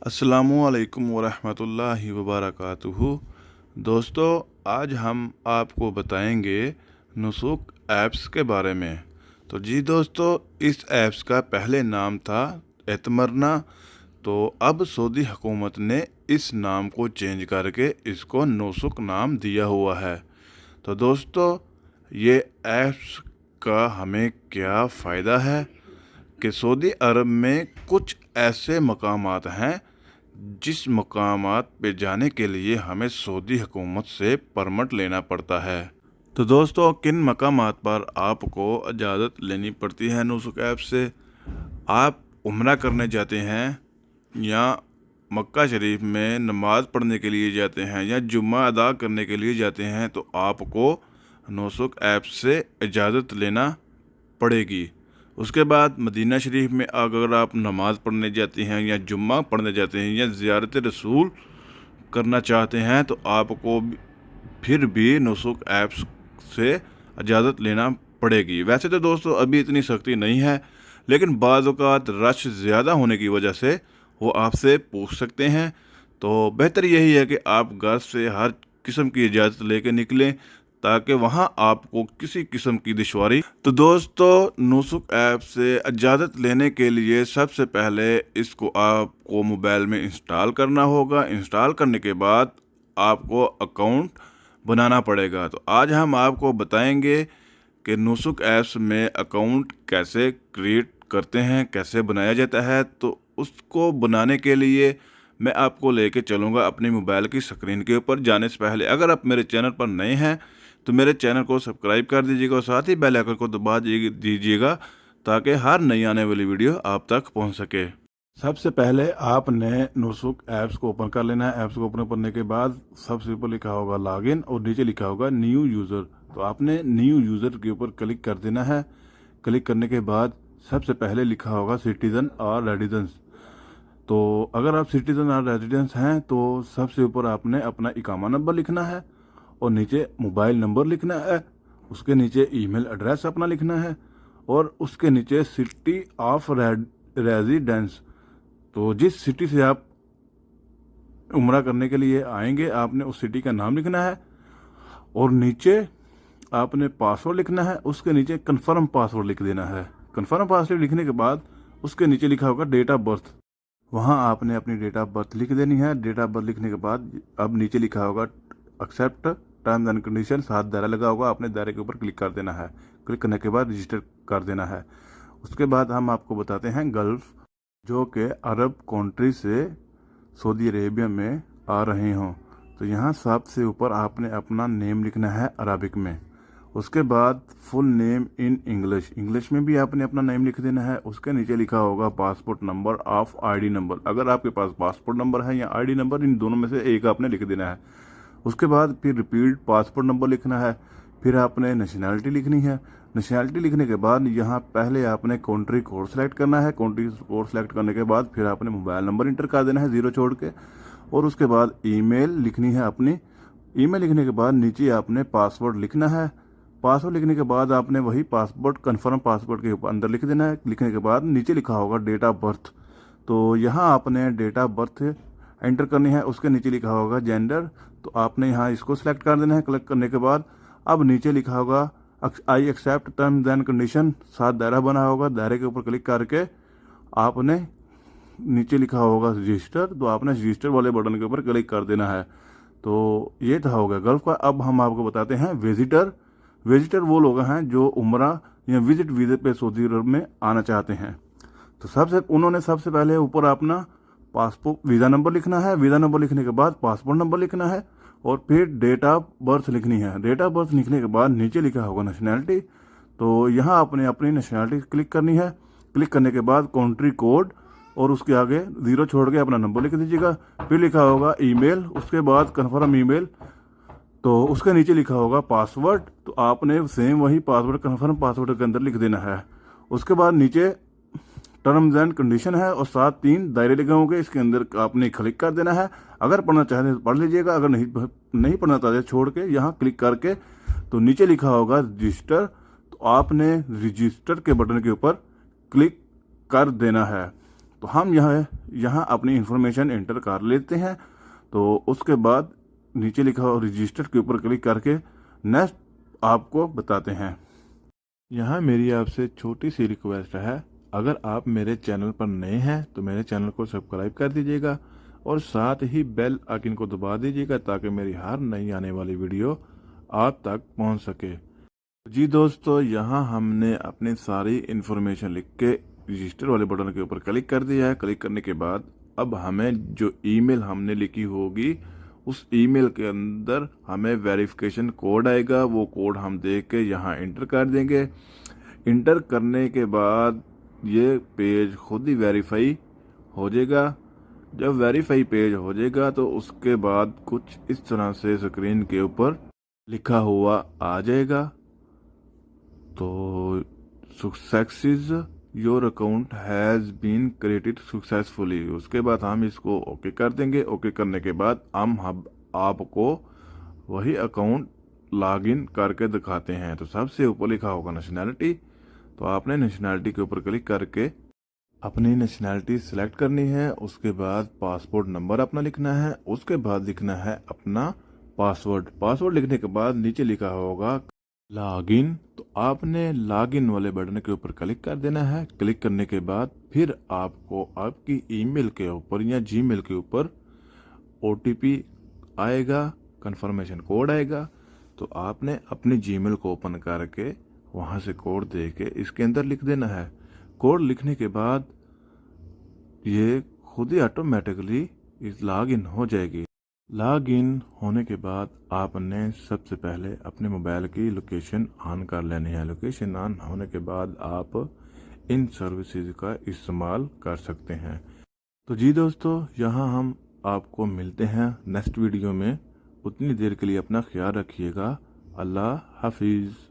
अस्सलामुअलैकुम वरहमतुल्लाहि वबरकातुहू। दोस्तों, आज हम आपको बताएंगे नुसुक ऐप्स के बारे में। तो जी दोस्तों, इस ऐप्स का पहले नाम था एतमरना। तो अब सऊदी हुकूमत ने इस नाम को चेंज करके इसको नुसुक नाम दिया हुआ है। तो दोस्तों, ये ऐप्स का हमें क्या फ़ायदा है कि सऊदी अरब में कुछ ऐसे मकामात हैं जिस मकामात पे जाने के लिए हमें सऊदी हुकूमत से परमिट लेना पड़ता है। तो दोस्तों, किन मकामात पर आपको इजाज़त लेनी पड़ती है नुसुक ऐप से? आप उम्रा करने जाते हैं या मक्का शरीफ में नमाज पढ़ने के लिए जाते हैं या जुम्मा अदा करने के लिए जाते हैं, तो आपको नुसुक ऐप से इजाज़त लेना पड़ेगी। उसके बाद मदीना शरीफ में अगर आप नमाज़ पढ़ने जाते हैं या जुम्मा पढ़ने जाते हैं या ज़ियारत रसूल करना चाहते हैं, तो आपको फिर भी नुसुक ऐप्स से इजाज़त लेना पड़ेगी। वैसे तो दोस्तों अभी इतनी सख्ती नहीं है, लेकिन बाज़ औक़ात रश ज़्यादा होने की वजह से वो आपसे पूछ सकते हैं। तो बेहतर यही है कि आप घर से हर किस्म की इजाज़त लेके निकलें ताकि वहाँ आपको किसी किस्म की दुश्वारी। तो दोस्तों, नुसुक ऐप से इजाज़त लेने के लिए सबसे पहले इसको आपको मोबाइल में इंस्टॉल करना होगा। इंस्टॉल करने के बाद आपको अकाउंट बनाना पड़ेगा। तो आज हम आपको बताएंगे कि नुसुक ऐप्स में अकाउंट कैसे क्रिएट करते हैं, कैसे बनाया जाता है। तो उसको बनाने के लिए मैं आपको लेके चलूँगा अपने मोबाइल की स्क्रीन के ऊपर। जाने से पहले अगर आप मेरे चैनल पर नए हैं तो मेरे चैनल को सब्सक्राइब कर दीजिएगा और साथ ही बेल आइकन को दबा दीजिएगा ताकि हर नई आने वाली वीडियो आप तक पहुंच सके। सबसे पहले आपने नुसुक ऐप्स को ओपन कर लेना है। ऐप्स को ओपन करने के बाद सबसे ऊपर लिखा होगा लॉगिन और नीचे लिखा होगा न्यू यूज़र। तो आपने न्यू यूज़र के ऊपर क्लिक कर देना है। क्लिक करने के बाद सबसे पहले लिखा होगा सिटीज़न और रेजिडेंस। तो अगर आप सिटीज़न और रेजिडेंस हैं तो सबसे ऊपर आपने अपना इकामा नंबर लिखना है और नीचे मोबाइल नंबर लिखना है। उसके नीचे ईमेल एड्रेस अपना लिखना है और उसके नीचे सिटी ऑफ रेजिडेंस। तो जिस सिटी से आप उम्रा करने के लिए आएंगे आपने उस सिटी का नाम लिखना है और नीचे आपने पासवर्ड लिखना है। उसके नीचे कन्फर्म पासवर्ड लिख देना है। कन्फर्म पासवर्ड लिखने के बाद उसके नीचे लिखा होगा डेट ऑफ बर्थ। वहाँ आपने अपनी डेट ऑफ बर्थ लिख देनी है। डेट ऑफ बर्थ लिखने के बाद अब नीचे लिखा होगा एक्सेप्ट टर्म्स एंड कंडीशन, साथ दायरा लगा होगा, आपने दायरे के ऊपर क्लिक कर देना है। क्लिक करने के बाद रजिस्टर कर देना है। उसके बाद हम आपको बताते हैं गल्फ़, जो कि अरब कंट्री से सऊदी अरेबिया में आ रहे हों। तो यहाँ सबसे ऊपर आपने अपना नेम लिखना है अरबिक में। उसके बाद फुल नेम इन इंग्लिश में भी आपने अपना नेम लिख देना है। उसके नीचे लिखा होगा passport number of ID number. अगर आपके पास पासपोर्ट नंबर है या आईडी नंबर, इन दोनों में से एक आपने लिख देना है। उसके बाद फिर रिपीट पासपोर्ट नंबर लिखना है। फिर आपने नेशनैलिटी लिखनी है। नेशनैलिटी लिखने के बाद यहाँ पहले आपने कंट्री कोड सेलेक्ट करना है। कंट्री कोड सेलेक्ट करने के बाद फिर आपने मोबाइल नंबर इंटर कर देना है 0 छोड़ के। और उसके बाद ईमेल लिखनी है अपनी। ईमेल लिखने के बाद नीचे आपने पासवर्ड लिखना है। पासवर्ड लिखने के बाद आपने वही पासवर्ड कन्फर्म पासवर्ड के अंदर लिख देना है। लिखने के बाद नीचे लिखा होगा डेट ऑफ बर्थ। तो यहाँ आपने डेट ऑफ बर्थ एंटर करनी है। उसके नीचे लिखा होगा जेंडर। तो आपने यहाँ इसको सिलेक्ट कर देना है। क्लिक करने के बाद अब नीचे लिखा होगा I accept terms and condition, साथ दायरा बना होगा। दायरे के ऊपर क्लिक करके आपने नीचे लिखा होगा रजिस्टर। तो आपने रजिस्टर वाले बटन के ऊपर क्लिक कर देना है। तो ये था हो गया गल्फ का। अब हम आपको बताते हैं विजिटर। विजिटर वो लोग हैं जो उम्रा या विजिट वीज़े पे सऊदी अरब में आना चाहते हैं। तो सबसे पहले ऊपर अपना पासपोर्ट वीज़ा नंबर लिखना है। वीज़ा नंबर लिखने के बाद पासपोर्ट नंबर लिखना है और फिर डेट ऑफ बर्थ लिखनी है। डेट ऑफ बर्थ लिखने के बाद नीचे लिखा होगा नेशनैलिटी। तो यहाँ आपने अपनी नेशनैलिटी क्लिक करनी है। क्लिक करने के बाद कंट्री कोड और उसके आगे 0 छोड़ के अपना नंबर लिख दीजिएगा। फिर लिखा होगा ईमेल, उसके बाद कन्फर्म ईमेल। तो उसके नीचे लिखा होगा पासवर्ड। तो आपने सेम वही पासवर्ड कन्फर्म पासवर्ड के अंदर लिख देना है। उसके बाद नीचे टर्म्स एंड कंडीशन है और साथ 3 दायरे लगे होंगे, इसके अंदर आपने क्लिक कर देना है। अगर पढ़ना चाहते हैं तो पढ़ लीजिएगा, अगर नहीं पढ़ना चाहते छोड़ के यहाँ क्लिक करके तो नीचे लिखा होगा रजिस्टर। तो आपने रजिस्टर के बटन के ऊपर क्लिक कर देना है। तो हम यहाँ अपनी इंफॉर्मेशन एंटर कर लेते हैं। तो उसके बाद नीचे लिखा हो रजिस्टर के ऊपर क्लिक करके नेक्स्ट आपको बताते हैं। यहाँ मेरी आपसे छोटी सी रिक्वेस्ट है, अगर आप मेरे चैनल पर नए हैं तो मेरे चैनल को सब्सक्राइब कर दीजिएगा और साथ ही बेल आइकन को दबा दीजिएगा ताकि मेरी हर नई आने वाली वीडियो आप तक पहुंच सके। जी दोस्तों, यहाँ हमने अपनी सारी इन्फॉर्मेशन लिख के रजिस्टर वाले बटन के ऊपर क्लिक कर दिया है। क्लिक करने के बाद अब हमें जो ईमेल हमने लिखी होगी उस ईमेल के अंदर हमें वेरिफिकेशन कोड आएगा, वो कोड हम देख के यहाँ इंटर कर देंगे। इंटर करने के बाद ये पेज खुद ही वेरीफाई हो जाएगा। जब वेरीफाई पेज हो जाएगा तो उसके बाद कुछ इस तरह से स्क्रीन के ऊपर लिखा हुआ आ जाएगा, तो success your account has been created successfully. उसके बाद हम इसको ओके कर देंगे। ओके करने के बाद हम आपको वही अकाउंट लॉगिन करके दिखाते हैं। तो सबसे ऊपर लिखा होगा नेशनैलिटी, तो आपने नेशनैलिटी के ऊपर क्लिक करके अपनी नेशनैलिटी सिलेक्ट करनी है। उसके बाद पासपोर्ट नंबर अपना लिखना है। उसके बाद लिखना है अपना पासवर्ड। पासवर्ड लिखने के बाद नीचे लिखा होगा लॉगिन, तो आपने लॉगिन वाले बटन के ऊपर क्लिक कर देना है। क्लिक करने के बाद फिर आपको आपकी ईमेल के ऊपर या जीमेल के ऊपर OTP आएगा, कंफर्मेशन कोड आएगा। तो आपने अपनी जीमेल को ओपन करके वहाँ से कोड दे के इसके अंदर लिख देना है। कोड लिखने के बाद ये खुद ही ऑटोमेटिकली इस लॉगिन हो जाएगी। लॉगिन होने के बाद आपने सबसे पहले अपने मोबाइल की लोकेशन ऑन कर लेनी है। लोकेशन ऑन होने के बाद आप इन सर्विसेज का इस्तेमाल कर सकते हैं। तो जी दोस्तों, यहाँ हम आपको मिलते हैं नेक्स्ट वीडियो में। उतनी देर के लिए अपना ख्याल रखिएगा। अल्लाह हाफिज़।